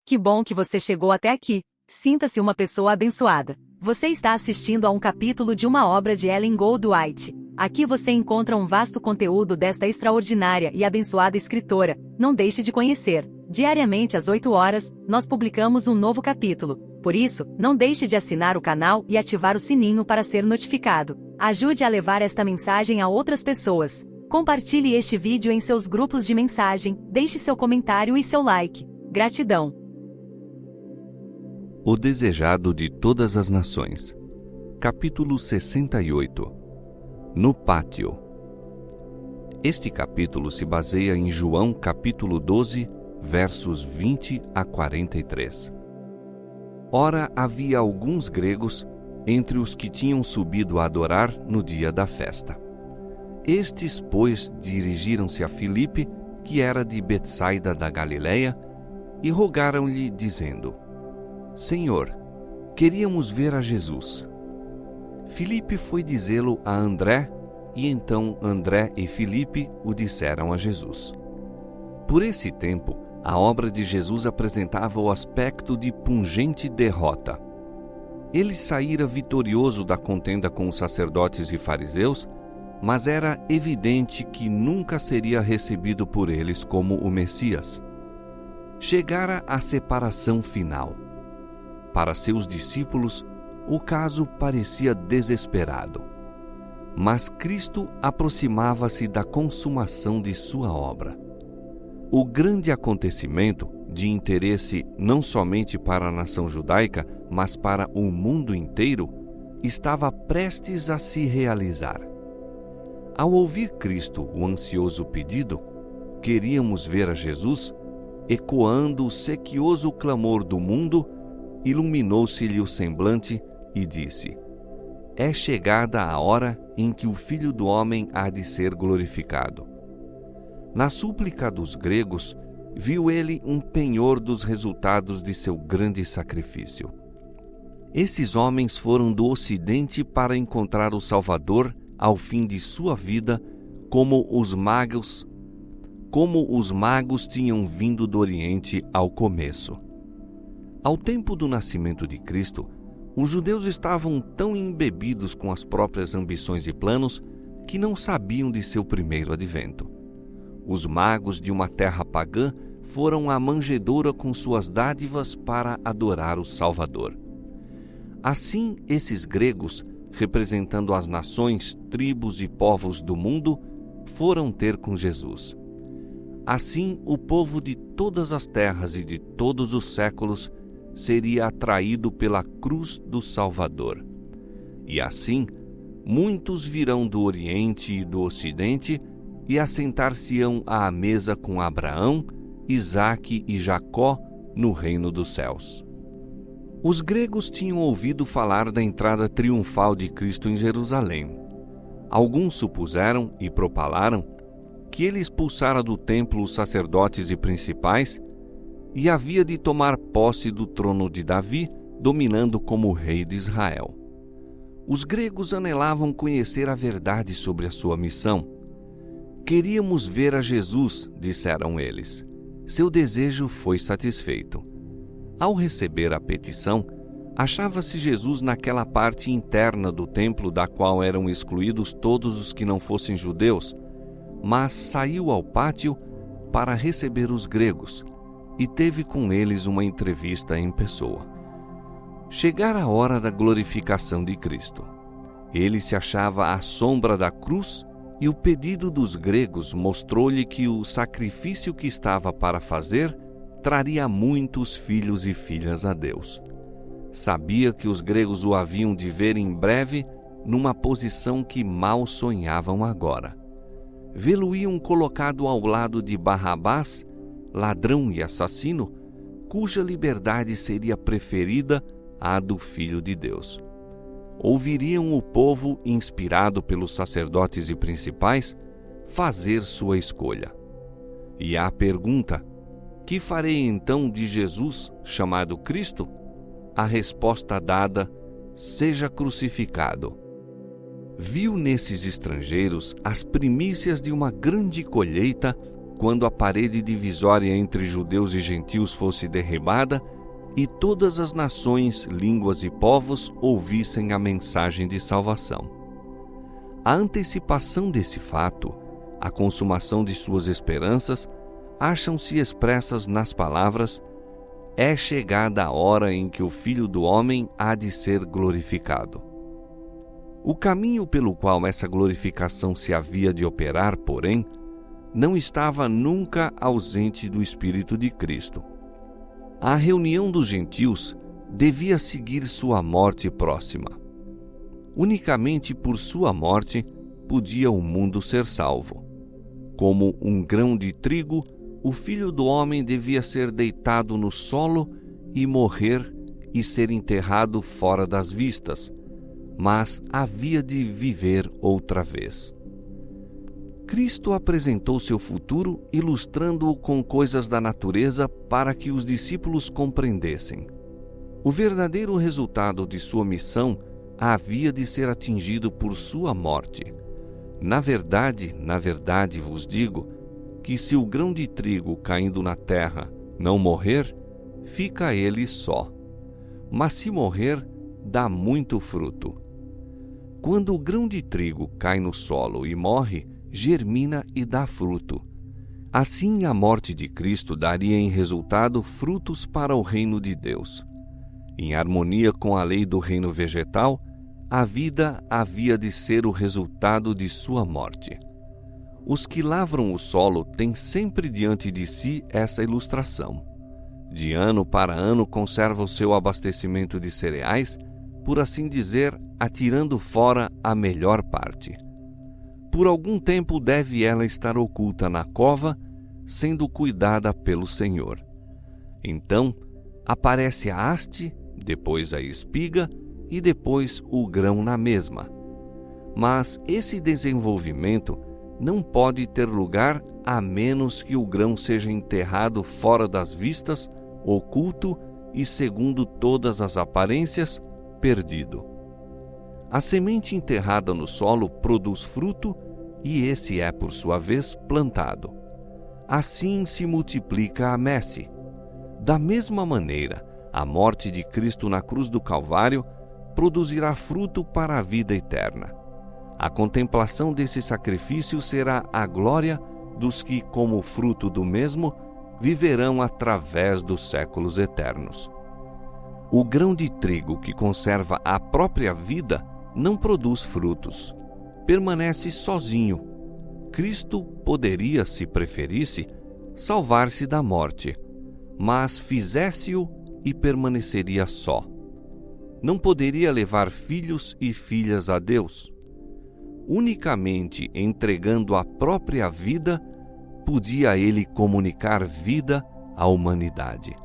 Que bom que você chegou até aqui. Sinta-se uma pessoa abençoada. Você está assistindo a um capítulo de uma obra de Ellen Goldwhite. Aqui você encontra um vasto conteúdo desta extraordinária e abençoada escritora. Não deixe de conhecer. Diariamente às 8 horas, nós publicamos um novo capítulo. Por isso, não deixe de assinar o canal e ativar o sininho para ser notificado. Ajude a levar esta mensagem a outras pessoas. Compartilhe este vídeo em seus grupos de mensagem, deixe seu comentário e seu like. Gratidão. O desejado de todas as nações. Capítulo 68. No pátio. Este capítulo se baseia em João capítulo 12, versos 20 a 43. Ora, havia alguns gregos entre os que tinham subido a adorar no dia da festa. Estes, pois, dirigiram-se a Filipe, que era de Betsaida da Galileia, e rogaram-lhe, dizendo: Senhor, queríamos ver a Jesus. Filipe foi dizê-lo a André, e então André e Filipe o disseram a Jesus. Por esse tempo, a obra de Jesus apresentava o aspecto de pungente derrota. Ele saíra vitorioso da contenda com os sacerdotes e fariseus, mas era evidente que nunca seria recebido por eles como o Messias. Chegara a separação final. Para seus discípulos, o caso parecia desesperado. Mas Cristo aproximava-se da consumação de sua obra. O grande acontecimento, de interesse não somente para a nação judaica, mas para o mundo inteiro, estava prestes a se realizar. Ao ouvir Cristo o ansioso pedido, queríamos ver a Jesus, ecoando o sequioso clamor do mundo, iluminou-se-lhe o semblante e disse: É chegada a hora em que o Filho do Homem há de ser glorificado. Na súplica dos gregos, viu ele um penhor dos resultados de seu grande sacrifício. Esses homens foram do Ocidente para encontrar o Salvador ao fim de sua vida, como os magos tinham vindo do Oriente ao começo. Ao tempo do nascimento de Cristo, os judeus estavam tão embebidos com as próprias ambições e planos que não sabiam de seu primeiro advento. Os magos de uma terra pagã foram à manjedoura com suas dádivas para adorar o Salvador. Assim, esses gregos, representando as nações, tribos e povos do mundo, foram ter com Jesus. Assim, o povo de todas as terras e de todos os séculos seria atraído pela cruz do Salvador. E assim, muitos virão do Oriente e do Ocidente e assentar-se-ão à mesa com Abraão, Isaque e Jacó no reino dos céus. Os gregos tinham ouvido falar da entrada triunfal de Cristo em Jerusalém. Alguns supuseram e propalaram que ele expulsara do templo os sacerdotes e principais e havia de tomar posse do trono de Davi, dominando como rei de Israel. Os gregos anelavam conhecer a verdade sobre a sua missão. Queríamos ver a Jesus, disseram eles. Seu desejo foi satisfeito. Ao receber a petição, achava-se Jesus naquela parte interna do templo da qual eram excluídos todos os que não fossem judeus, mas saiu ao pátio para receber os gregos e teve com eles uma entrevista em pessoa. Chegara a hora da glorificação de Cristo. Ele se achava à sombra da cruz e o pedido dos gregos mostrou-lhe que o sacrifício que estava para fazer traria muitos filhos e filhas a Deus. Sabia que os gregos o haviam de ver em breve numa posição que mal sonhavam agora. Vê-lo-iam colocado ao lado de Barrabás, ladrão e assassino, cuja liberdade seria preferida à do Filho de Deus. Ouviriam o povo, inspirado pelos sacerdotes e principais, fazer sua escolha. E à pergunta: que farei então de Jesus, chamado Cristo? A resposta dada: seja crucificado. Viu nesses estrangeiros as primícias de uma grande colheita quando a parede divisória entre judeus e gentios fosse derribada e todas as nações, línguas e povos ouvissem a mensagem de salvação. A antecipação desse fato, a consumação de suas esperanças, acham-se expressas nas palavras: é chegada a hora em que o Filho do Homem há de ser glorificado. O caminho pelo qual essa glorificação se havia de operar, porém, não estava nunca ausente do Espírito de Cristo. A reunião dos gentios devia seguir sua morte próxima. Unicamente por sua morte podia o mundo ser salvo. Como um grão de trigo, o Filho do Homem devia ser deitado no solo e morrer e ser enterrado fora das vistas, mas havia de viver outra vez. Cristo apresentou seu futuro ilustrando-o com coisas da natureza para que os discípulos compreendessem. O verdadeiro resultado de sua missão havia de ser atingido por sua morte. Na verdade vos digo que se o grão de trigo caindo na terra não morrer, fica ele só. Mas se morrer, dá muito fruto. Quando o grão de trigo cai no solo e morre, germina e dá fruto. Assim, a morte de Cristo daria em resultado frutos para o reino de Deus. Em harmonia com a lei do reino vegetal, a vida havia de ser o resultado de sua morte. Os que lavram o solo têm sempre diante de si essa ilustração. De ano para ano conserva o seu abastecimento de cereais, por assim dizer, atirando fora a melhor parte. Por algum tempo deve ela estar oculta na cova, sendo cuidada pelo Senhor. Então aparece a haste, depois a espiga e depois o grão na mesma. Mas esse desenvolvimento não pode ter lugar a menos que o grão seja enterrado fora das vistas, oculto e, segundo todas as aparências, perdido. A semente enterrada no solo produz fruto e esse é, por sua vez, plantado. Assim se multiplica a messe. Da mesma maneira, a morte de Cristo na cruz do Calvário produzirá fruto para a vida eterna. A contemplação desse sacrifício será a glória dos que, como fruto do mesmo, viverão através dos séculos eternos. O grão de trigo que conserva a própria vida não produz frutos, permanece sozinho. Cristo poderia, se preferisse, salvar-se da morte, mas fizesse-o e permaneceria só. Não poderia levar filhos e filhas a Deus. Unicamente entregando a própria vida, podia ele comunicar vida à humanidade.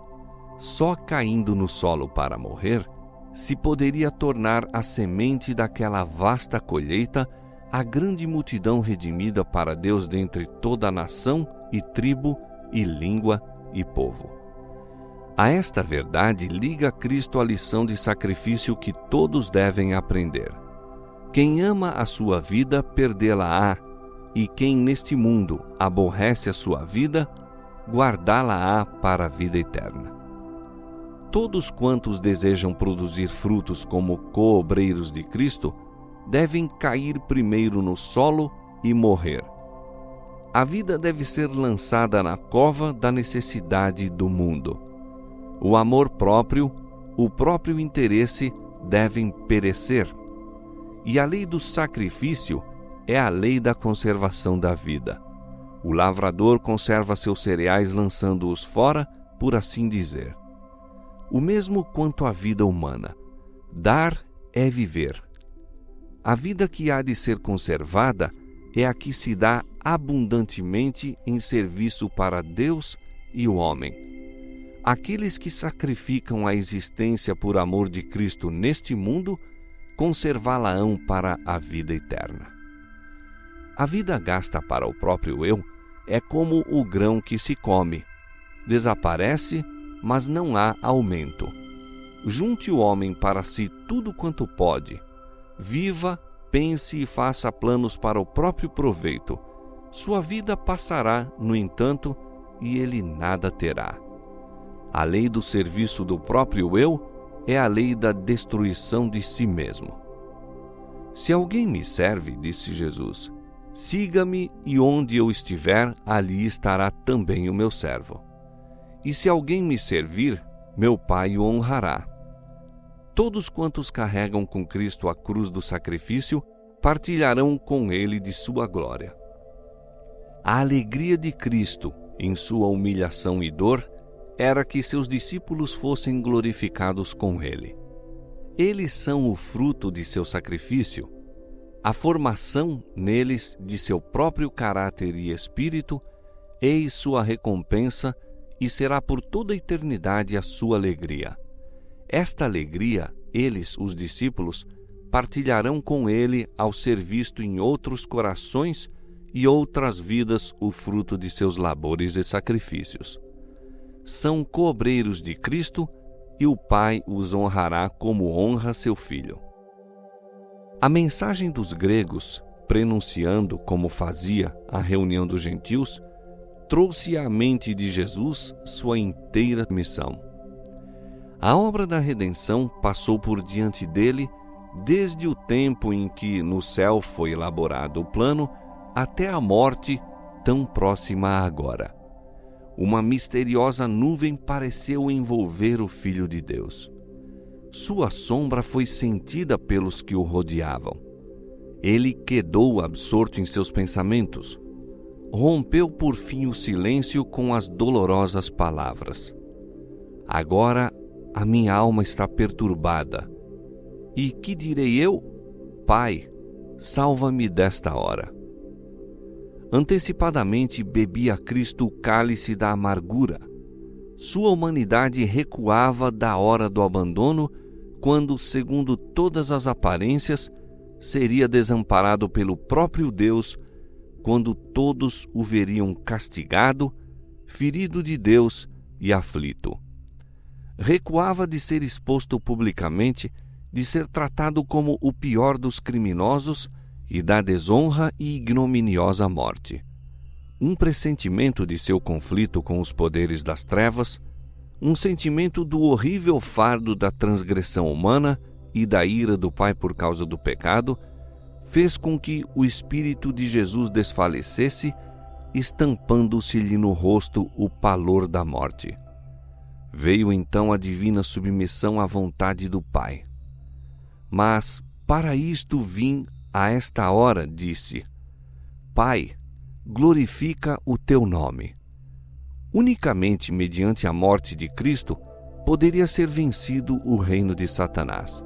Só caindo no solo para morrer, se poderia tornar a semente daquela vasta colheita a grande multidão redimida para Deus dentre toda a nação e tribo e língua e povo. A esta verdade liga Cristo a lição de sacrifício que todos devem aprender. Quem ama a sua vida, perdê-la-á, e quem neste mundo aborrece a sua vida, guardá-la-á para a vida eterna. Todos quantos desejam produzir frutos como coobreiros de Cristo, devem cair primeiro no solo e morrer. A vida deve ser lançada na cova da necessidade do mundo. O amor próprio, o próprio interesse devem perecer. E a lei do sacrifício é a lei da conservação da vida. O lavrador conserva seus cereais lançando-os fora, por assim dizer. O mesmo quanto à vida humana. Dar é viver. A vida que há de ser conservada é a que se dá abundantemente em serviço para Deus e o homem. Aqueles que sacrificam a existência por amor de Cristo neste mundo, conservá-la-ão para a vida eterna. A vida gasta para o próprio eu é como o grão que se come. Desaparece, mas não há aumento. Junte o homem para si tudo quanto pode. Viva, pense e faça planos para o próprio proveito, Sua vida passará, no entanto, e ele nada terá. A lei do serviço do próprio eu é a lei da destruição de si mesmo. Se alguém me serve, disse Jesus, siga-me, e onde eu estiver, ali estará também o meu servo. E se alguém me servir, meu Pai o honrará. Todos quantos carregam com Cristo a cruz do sacrifício, partilharão com ele de sua glória. A alegria de Cristo, em sua humilhação e dor, era que seus discípulos fossem glorificados com ele. Eles são o fruto de seu sacrifício, a formação neles de seu próprio caráter e espírito, eis sua recompensa, e será por toda a eternidade a sua alegria. Esta alegria, eles, os discípulos, partilharão com ele ao ser visto em outros corações e outras vidas o fruto de seus labores e sacrifícios. São coobreiros de Cristo, e o Pai os honrará como honra seu Filho. A mensagem dos gregos, prenunciando como fazia a reunião dos gentios, trouxe à mente de Jesus sua inteira missão. A obra da redenção passou por diante dele desde o tempo em que no céu foi elaborado o plano até a morte tão próxima agora. Uma misteriosa nuvem pareceu envolver o Filho de Deus. Sua sombra foi sentida pelos que o rodeavam. Ele quedou absorto em seus pensamentos. Rompeu por fim o silêncio com as dolorosas palavras: agora a minha alma está perturbada. E que direi eu? Pai, salva-me desta hora. Antecipadamente bebia Cristo o cálice da amargura. Sua humanidade recuava da hora do abandono, quando, segundo todas as aparências, seria desamparado pelo próprio Deus, quando todos o veriam castigado, ferido de Deus e aflito. Recuava de ser exposto publicamente, de ser tratado como o pior dos criminosos e da desonra e ignominiosa morte. Um pressentimento de seu conflito com os poderes das trevas, um sentimento do horrível fardo da transgressão humana e da ira do Pai por causa do pecado, fez com que o Espírito de Jesus desfalecesse, estampando-se-lhe no rosto o pavor da morte. Veio então a divina submissão à vontade do Pai. Mas, para isto vim a esta hora, disse: Pai, glorifica o teu nome. Unicamente mediante a morte de Cristo poderia ser vencido o reino de Satanás.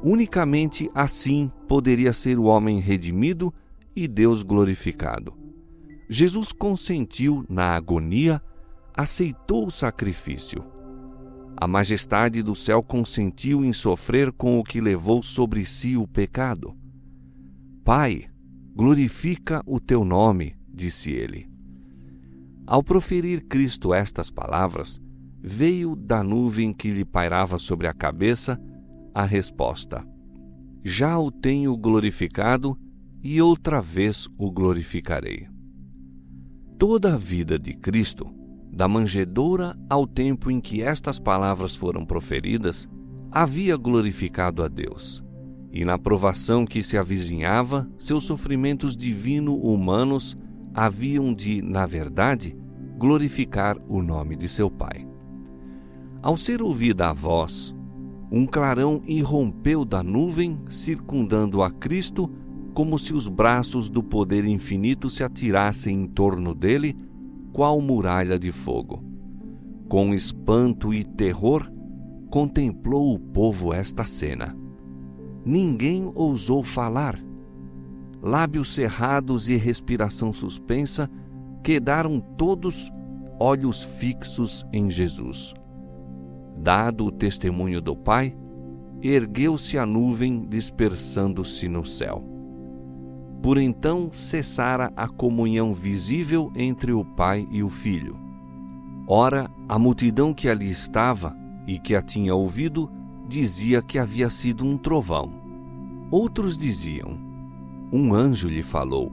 Unicamente assim poderia ser o homem redimido e Deus glorificado. Jesus consentiu na agonia, aceitou o sacrifício. A majestade do céu consentiu em sofrer com o que levou sobre si o pecado. Pai, glorifica o teu nome, disse ele. Ao proferir Cristo estas palavras, veio da nuvem que lhe pairava sobre a cabeça a resposta: já o tenho glorificado e outra vez o glorificarei. Toda a vida de Cristo, da manjedoura ao tempo em que estas palavras foram proferidas, havia glorificado a Deus. E na provação que se avizinhava, seus sofrimentos divino-humanos haviam de, na verdade, glorificar o nome de seu Pai. Ao ser ouvida a voz, um clarão irrompeu da nuvem, circundando a Cristo, como se os braços do poder infinito se atirassem em torno dele, qual muralha de fogo. Com espanto e terror, contemplou o povo esta cena. Ninguém ousou falar. Lábios cerrados e respiração suspensa, quedaram todos olhos fixos em Jesus. Dado o testemunho do Pai, ergueu-se a nuvem, dispersando-se no céu. Por então cessara a comunhão visível entre o Pai e o Filho. Ora, a multidão que ali estava e que a tinha ouvido dizia que havia sido um trovão. Outros diziam: um anjo lhe falou.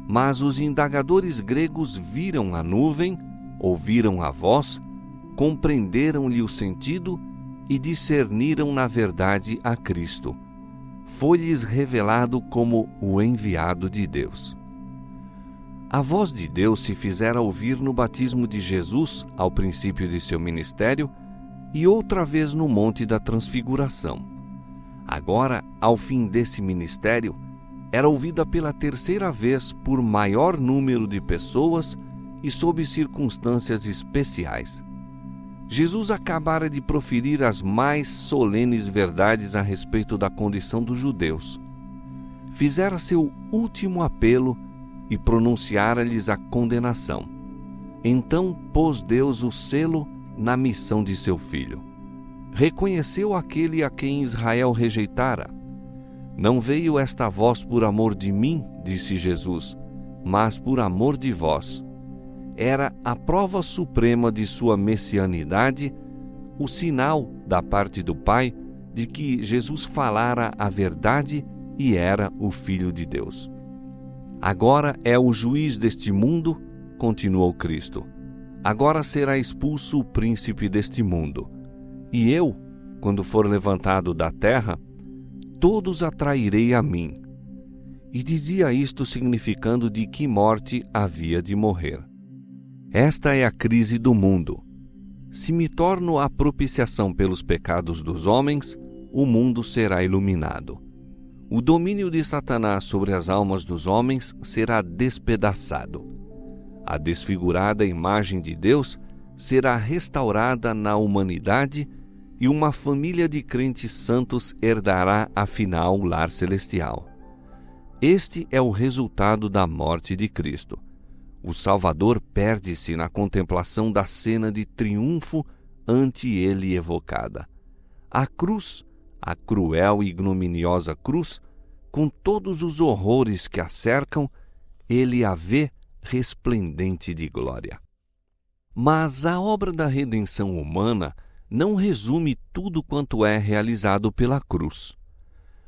Mas os indagadores gregos viram a nuvem, ouviram a voz, compreenderam-lhe o sentido e discerniram na verdade a Cristo. Foi-lhes revelado como o enviado de Deus. A voz de Deus se fizera ouvir no batismo de Jesus, ao princípio de seu ministério, e outra vez no Monte da Transfiguração. Agora, ao fim desse ministério, era ouvida pela terceira vez por maior número de pessoas e sob circunstâncias especiais. Jesus acabara de proferir as mais solenes verdades a respeito da condição dos judeus. Fizera seu último apelo e pronunciara-lhes a condenação. Então pôs Deus o selo na missão de seu Filho. Reconheceu aquele a quem Israel rejeitara. Não veio esta voz por amor de mim, disse Jesus, mas por amor de vós. Era a prova suprema de sua messianidade, o sinal da parte do Pai de que Jesus falara a verdade e era o Filho de Deus. Agora é o juiz deste mundo, continuou Cristo. Agora será expulso o príncipe deste mundo. E eu, quando for levantado da terra, todos atrairei a mim. E dizia isto significando de que morte havia de morrer. Esta é a crise do mundo. Se me torno a propiciação pelos pecados dos homens, o mundo será iluminado. O domínio de Satanás sobre as almas dos homens será despedaçado. A desfigurada imagem de Deus será restaurada na humanidade e uma família de crentes santos herdará afinal o lar celestial. Este é o resultado da morte de Cristo. O Salvador perde-se na contemplação da cena de triunfo ante ele evocada. A cruz, a cruel e ignominiosa cruz, com todos os horrores que a cercam, ele a vê resplendente de glória. Mas a obra da redenção humana não resume tudo quanto é realizado pela cruz.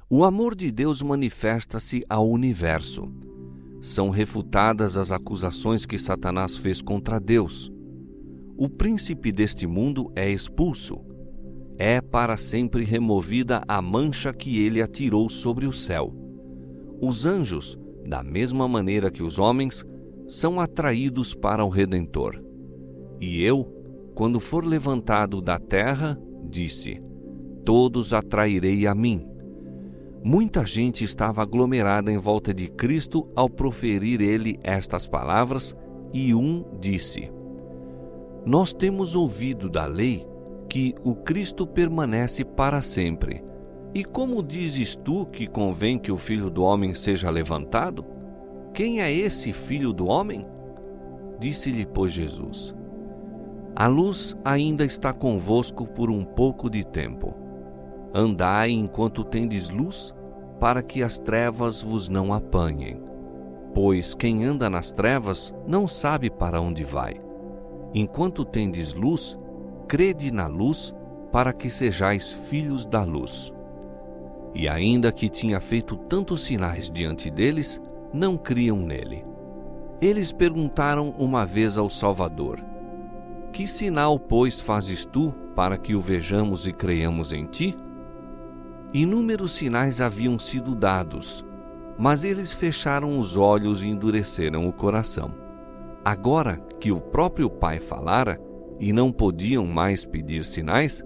O amor de Deus manifesta-se ao universo. São refutadas as acusações que Satanás fez contra Deus. O príncipe deste mundo é expulso. É para sempre removida a mancha que ele atirou sobre o céu. Os anjos, da mesma maneira que os homens, são atraídos para o Redentor. E eu, quando for levantado da terra, disse, todos atrairei a mim. Muita gente estava aglomerada em volta de Cristo ao proferir ele estas palavras, e um disse, nós temos ouvido da lei que o Cristo permanece para sempre. E como dizes tu que convém que o Filho do Homem seja levantado? Quem é esse Filho do Homem? Disse-lhe, pois, Jesus, a luz ainda está convosco por um pouco de tempo. Andai enquanto tendes luz, para que as trevas vos não apanhem. Pois quem anda nas trevas não sabe para onde vai. Enquanto tendes luz, crede na luz, para que sejais filhos da luz. E ainda que tinha feito tantos sinais diante deles, não criam nele. Eles perguntaram uma vez ao Salvador, que sinal, pois, fazes tu, para que o vejamos e creiamos em ti? Inúmeros sinais haviam sido dados, mas eles fecharam os olhos e endureceram o coração. Agora que o próprio Pai falara, e não podiam mais pedir sinais,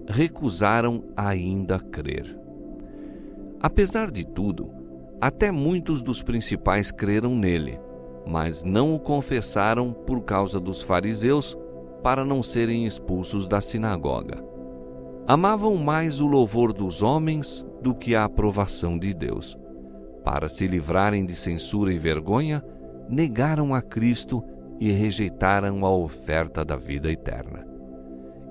recusaram ainda crer. Apesar de tudo, até muitos dos principais creram nele, mas não o confessaram por causa dos fariseus, para não serem expulsos da sinagoga. Amavam mais o louvor dos homens do que a aprovação de Deus. Para se livrarem de censura e vergonha, negaram a Cristo e rejeitaram a oferta da vida eterna.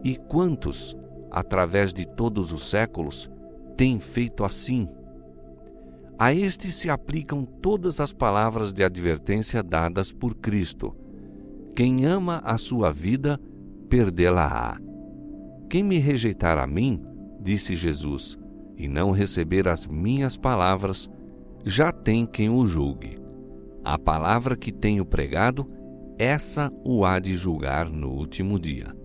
E quantos, através de todos os séculos, têm feito assim? A estes se aplicam todas as palavras de advertência dadas por Cristo. Quem ama a sua vida, perdê-la-á. Quem me rejeitar a mim, disse Jesus, e não receber as minhas palavras, já tem quem o julgue. A palavra que tenho pregado, essa o há de julgar no último dia.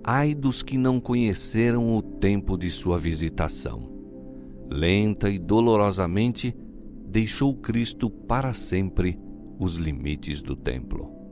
Ai dos que não conheceram o tempo de sua visitação. Lenta e dolorosamente deixou Cristo para sempre os limites do templo.